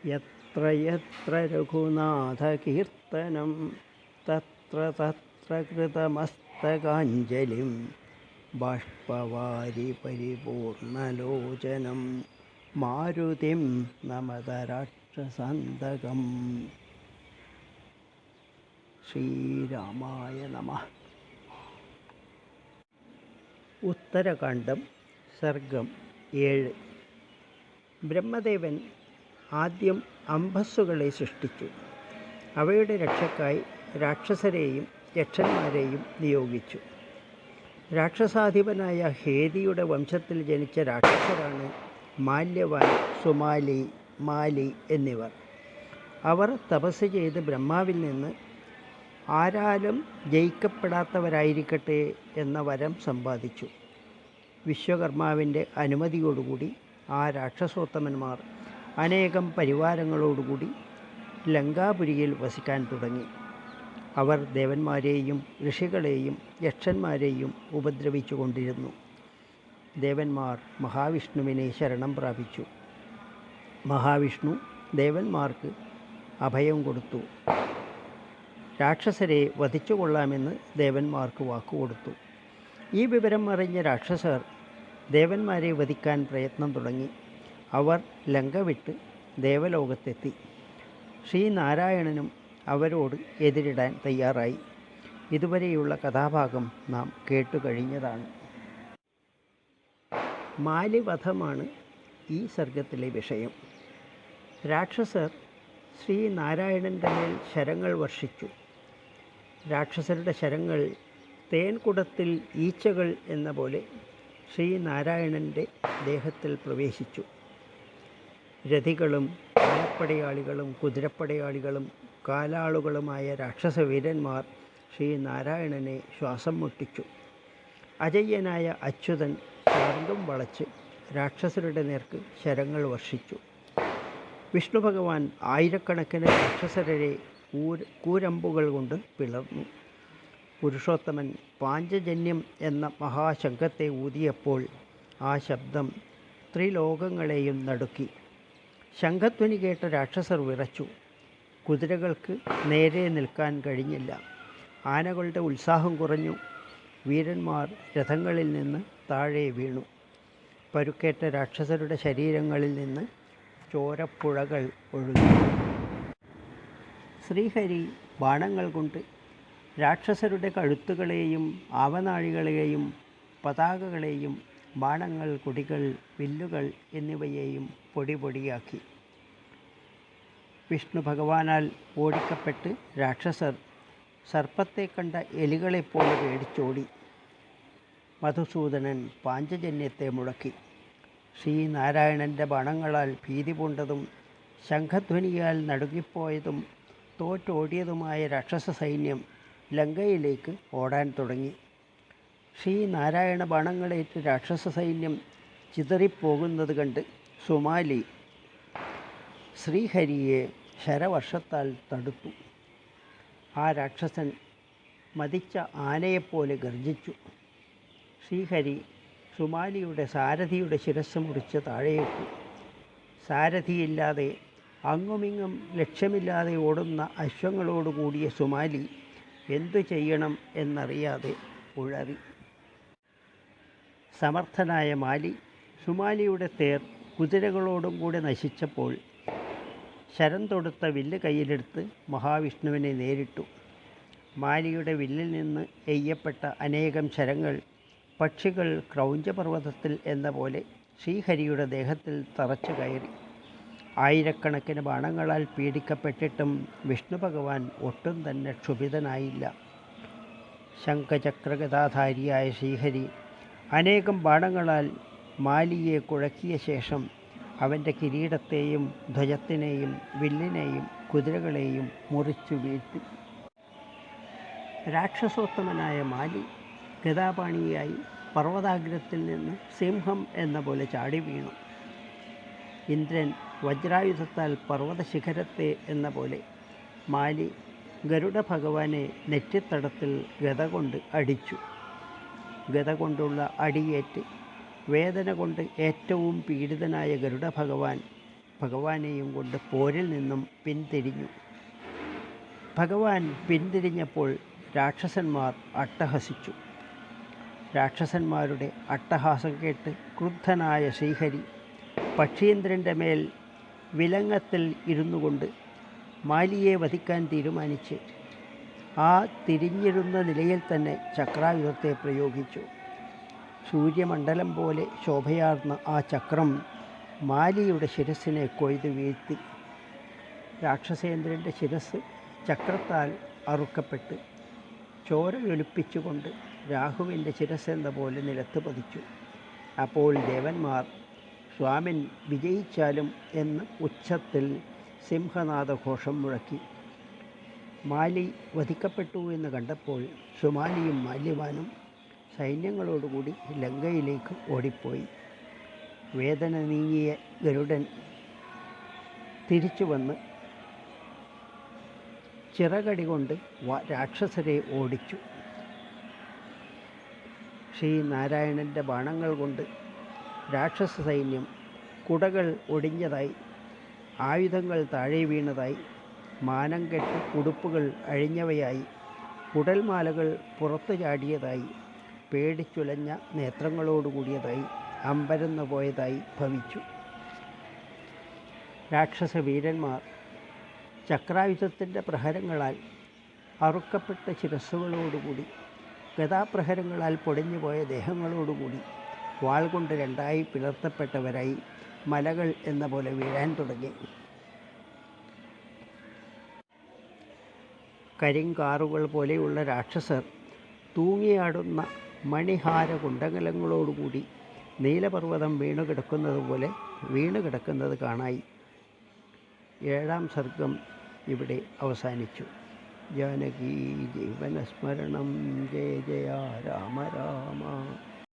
യത്ര യത്ര രഘുനാഥകീർത്തനം തത്ര തത്ര കൃതമസ്തകാഞ്ജലിം ബാഷ്പവാരി പരിപൂർണലോചനം മാരുതിം നമത രാക്ഷസാന്തകം. ശ്രീരാമായ നമഃ. ഉത്തരകാണ്ഡം സർഗം 7. ബ്രഹ്മദേവൻ ആദ്യം അംബസ്സുകളെ സൃഷ്ടിച്ചു. അവയുടെ രക്ഷക്കായി രാക്ഷസരെയും യക്ഷന്മാരെയും നിയോഗിച്ചു. രാക്ഷസാധിപനായ ഹേതിയുടെ വംശത്തിൽ ജനിച്ച രാക്ഷസരാണ് മാല്യവാൻ, സുമാലി, മാലി എന്നിവർ. അവർ തപസ് ചെയ്ത് ബ്രഹ്മാവിൽ നിന്ന് ആരാലും ജയിക്കപ്പെടാത്തവരായിരിക്കട്ടെ എന്ന വരം സമ്പാദിച്ചു. വിശ്വകർമാവിൻ്റെ അനുമതിയോടുകൂടി ആ രാക്ഷസോത്തമന്മാർ അനേകം പരിവാരങ്ങളോടുകൂടി ലങ്കാപുരിയിൽ വസിക്കാൻ തുടങ്ങി. അവർ ദേവന്മാരെയും ഋഷികളെയും യക്ഷന്മാരെയും ഉപദ്രവിച്ചു കൊണ്ടിരുന്നു. ദേവന്മാർ മഹാവിഷ്ണുവിനെ ശരണം പ്രാപിച്ചു. മഹാവിഷ്ണു ദേവന്മാർക്ക് അഭയം കൊടുത്തു. രാക്ഷസരെ വധിച്ചുകൊള്ളാമെന്ന് ദേവന്മാർക്ക് വാക്കുകൊടുത്തു. ഈ വിവരം അറിഞ്ഞ രാക്ഷസർ ദേവന്മാരെ വധിക്കാൻ പ്രയത്നം തുടങ്ങി. അവർ ലങ്ക വിട്ട് ദേവലോകത്തെത്തി. ശ്രീനാരായണനും അവരോട് എതിരിടാൻ തയ്യാറായി. ഇതുവരെയുള്ള കഥാഭാഗം നാം കേട്ടുകഴിഞ്ഞതാണ്. മാലിവധമാണ് ഈ സർഗത്തിലെ വിഷയം. രാക്ഷസർ ശ്രീനാരായണൻ്റെ മേൽ ശരങ്ങൾ വർഷിച്ചു. രാക്ഷസരുടെ ശരങ്ങൾ തേൻകുടത്തിൽ ഈച്ചകൾ എന്ന പോലെ ശ്രീനാരായണൻ്റെ ദേഹത്തിൽ പ്രവേശിച്ചു. രഥികളും ആനപ്പടയാളികളും കുതിരപ്പടയാളികളും കാലാളുകളുമായ രാക്ഷസവീരന്മാർ ശ്രീനാരായണനെ ശ്വാസം മുട്ടിച്ചു. അജയ്യനായ അച്യുതൻ ശാർങ്കം വളച്ച് രാക്ഷസരുടെ നേർക്ക് ശരങ്ങൾ വർഷിച്ചു. വിഷ്ണു ഭഗവാൻ ആയിരക്കണക്കിന് രാക്ഷസരെ കൂരമ്പുകൾ കൊണ്ട് പിളർന്നു. പുരുഷോത്തമൻ പാഞ്ചജന്യം എന്ന മഹാശംഖത്തെ ഊതിയപ്പോൾ ആ ശബ്ദം ത്രിലോകങ്ങളെയും നടുക്കി. ശംഖധ്വനി കേട്ട രാക്ഷസർ വിറച്ചു. കുതിരകൾക്ക് നേരെ നിൽക്കാൻ കഴിഞ്ഞില്ല. ആനകളുടെ ഉത്സാഹം കുറഞ്ഞു. വീരന്മാർ രഥങ്ങളിൽ നിന്ന് താഴെ വീണു. പരുക്കേറ്റ രാക്ഷസരുടെ ശരീരങ്ങളിൽ നിന്ന് ചോരപ്പുഴകൾ ഒഴുകി. ശ്രീഹരി ബാണങ്ങൾ കൊണ്ട് രാക്ഷസരുടെ കഴുത്തുകളെയും ആവനാഴികളെയും പതാകകളെയും ബാണങ്ങൾ, കൊടികൾ, വില്ലുകൾ എന്നിവയെയും പൊടിപൊടിയാക്കി. വിഷ്ണു ഭഗവാനാൽ ഓടിക്കപ്പെട്ട് രാക്ഷസർ സർപ്പത്തെ കണ്ട എലികളെപ്പോലെ പേടിച്ചോടി. മധുസൂദനൻ പാഞ്ചജന്യത്തെ മുഴക്കി. ശ്രീനാരായണൻ്റെ ബാണങ്ങളാൽ ഭീതി പൂണ്ടതും ശംഖധ്വനിയാൽ നടുങ്ങിപ്പോയതും തോറ്റോടിയതുമായ രാക്ഷസ സൈന്യം ലങ്കയിലേക്ക് ഓടാൻ തുടങ്ങി. ശ്രീനാരായണ ബാണങ്ങളേറ്റ് രാക്ഷസ സൈന്യം ചിതറിപ്പോകുന്നത് കണ്ട് സുമാലി ശ്രീഹരിയെ ശരവർഷത്താൽ തടുത്തു. ആ രാക്ഷസൻ മതിച്ച ആനയെപ്പോലെ ഗർജിച്ചു. ശ്രീഹരി സുമാലിയുടെ സാരഥിയുടെ ശിരസ്സ് മുറിച്ച് താഴെയിട്ടു. സാരഥിയില്ലാതെ അങ്ങുമിങ്ങും ലക്ഷ്യമില്ലാതെ ഓടുന്ന അശ്വങ്ങളോടുകൂടിയ സുമാലി എന്തു ചെയ്യണം എന്നറിയാതെ ഉഴറി. സമർത്ഥനായ മാലി സുമാലിയുടെ തേർ കുതിരകളോടും കൂടെ നശിച്ചപ്പോൾ ശരം തൊടുത്ത വില്ല് കയ്യിലെടുത്ത് മഹാവിഷ്ണുവിനെ നേരിട്ടു. മാലിയുടെ വില്ലിൽ നിന്ന് എയ്യപ്പെട്ട അനേകം ശരങ്ങൾ പക്ഷികൾ ക്രൗഞ്ചപർവ്വതത്തിൽ എന്ന പോലെ ശ്രീഹരിയുടെ ദേഹത്തിൽ തറച്ചു കയറി. ആയിരക്കണക്കിന് ബാണങ്ങളാൽ പീഡിക്കപ്പെട്ടിട്ടും വിഷ്ണു ഭഗവാൻ ഒട്ടും തന്നെ ക്ഷുഭിതനായില്ല. ശംഖചക്രഗദാധാരിയായ ശ്രീഹരി അനേകം ബാണങ്ങളാൽ മാലിയെ കുഴക്കിയ ശേഷം അവൻ്റെ കിരീടത്തെയും ധ്വജത്തിനെയും വില്ലിനെയും കുതിരകളെയും മുറിച്ചു വീഴ്ത്തി. രാക്ഷസോത്തമനായ മാലി ഗദാപാണിയായി പർവ്വതാഗ്രത്തിൽ നിന്ന് സിംഹം എന്ന പോലെ ചാടി വീണു. ഇന്ദ്രൻ വജ്രായുധത്താൽ പർവ്വത ശിഖരത്തെ എന്ന പോലെ മാലി ഗരുഡ ഭഗവാനെ നെറ്റിത്തടത്തിൽ ഗദ കൊണ്ട് അടിച്ചു. ഗദ കൊണ്ടുള്ള അടിയേറ്റ് വേദന കൊണ്ട് ഏറ്റവും പീഡിതനായ ഗരുഡ ഭഗവാൻ ഭഗവാനെയും കൊണ്ട് പോരിൽ നിന്നും പിന്തിരിഞ്ഞു. ഭഗവാൻ പിന്തിരിഞ്ഞപ്പോൾ രാക്ഷസന്മാർ അട്ടഹസിച്ചു. രാക്ഷസന്മാരുടെ അട്ടഹാസം കേട്ട് ക്രുദ്ധനായ ശ്രീഹരി പക്ഷീന്ദ്രൻ്റെ മേൽ വിലങ്ങത്തിൽ ഇരുന്നു കൊണ്ട് മാലിയെ വധിക്കാൻ തീരുമാനിച്ച് ആ തിരിഞ്ഞിരുന്ന നിലയിൽ തന്നെ ചക്രായുധത്തെ പ്രയോഗിച്ചു. സൂര്യമണ്ഡലം പോലെ ശോഭയാർന്ന ആ ചക്രം മാലിയുടെ ശിരസ്സിനെ കൊയ്തു വീഴ്ത്തി. രാക്ഷസേന്ദ്രൻ്റെ ശിരസ് ചക്രത്താൽ അറുക്കപ്പെട്ട് ചോരയൊലിപ്പിച്ചുകൊണ്ട് രാഹുവിൻ്റെ ശിരസ്സെന്ന പോലെ നിലത്ത് പതിച്ചു. അപ്പോൾ ദേവന്മാർ സ്വാമിൻ വിജയിച്ചാലും എന്ന് ഉച്ചത്തിൽ സിംഹനാദഘോഷം മുഴക്കി. മാലി വധിക്കപ്പെട്ടു എന്ന് കണ്ടപ്പോൾ സുമാലിയും മാല്യവാനും സൈന്യങ്ങളോടുകൂടി ലങ്കയിലേക്ക് ഓടിപ്പോയി. വേദന നീങ്ങിയ ഗരുഡൻ തിരിച്ചു വന്ന് ചിറകടി കൊണ്ട് രാക്ഷസരെ ഓടിച്ചു. ശ്രീനാരായണൻ്റെ ബാണങ്ങൾ കൊണ്ട് രാക്ഷസ സൈന്യം കുടകൾ ഒടിഞ്ഞതായി, ആയുധങ്ങൾ താഴെ വീണതായി, മാനം കെട്ട് ഉടുപ്പുകൾ അഴിഞ്ഞവയായി, കുടൽമാലകൾ പുറത്തു ചാടിയതായി, പേടിച്ചുലഞ്ഞ നേത്രങ്ങളോടുകൂടിയതായി, അമ്പരന്നു പോയതായി ഭവിച്ചു. രാക്ഷസ വീരന്മാർ ചക്രായുധത്തിൻ്റെ പ്രഹരങ്ങളാൽ അറുക്കപ്പെട്ട ശിരസ്സുകളോടുകൂടി, ഗദാപ്രഹരങ്ങളാൽ പൊടിഞ്ഞുപോയ ദേഹങ്ങളോടുകൂടി, വാൾ കൊണ്ട് രണ്ടായി പിളർത്തപ്പെട്ടവരായി മലകൾ എന്ന പോലെ വീഴാൻ തുടങ്ങി. കരിങ്കാറുകൾ പോലെയുള്ള രാക്ഷസർ തൂങ്ങിയാടുന്ന മണിഹാര കുണ്ടലങ്ങളോടുകൂടി നീലപർവ്വതം വീണുകിടക്കുന്നത് പോലെ വീണുകിടക്കുന്നത് കാണായി. 7-ാം സർഗം ഇവിടെ അവസാനിച്ചു. ജാനകീ ജീവനസ്മരണം ജയ ജയ രാമ രാമ.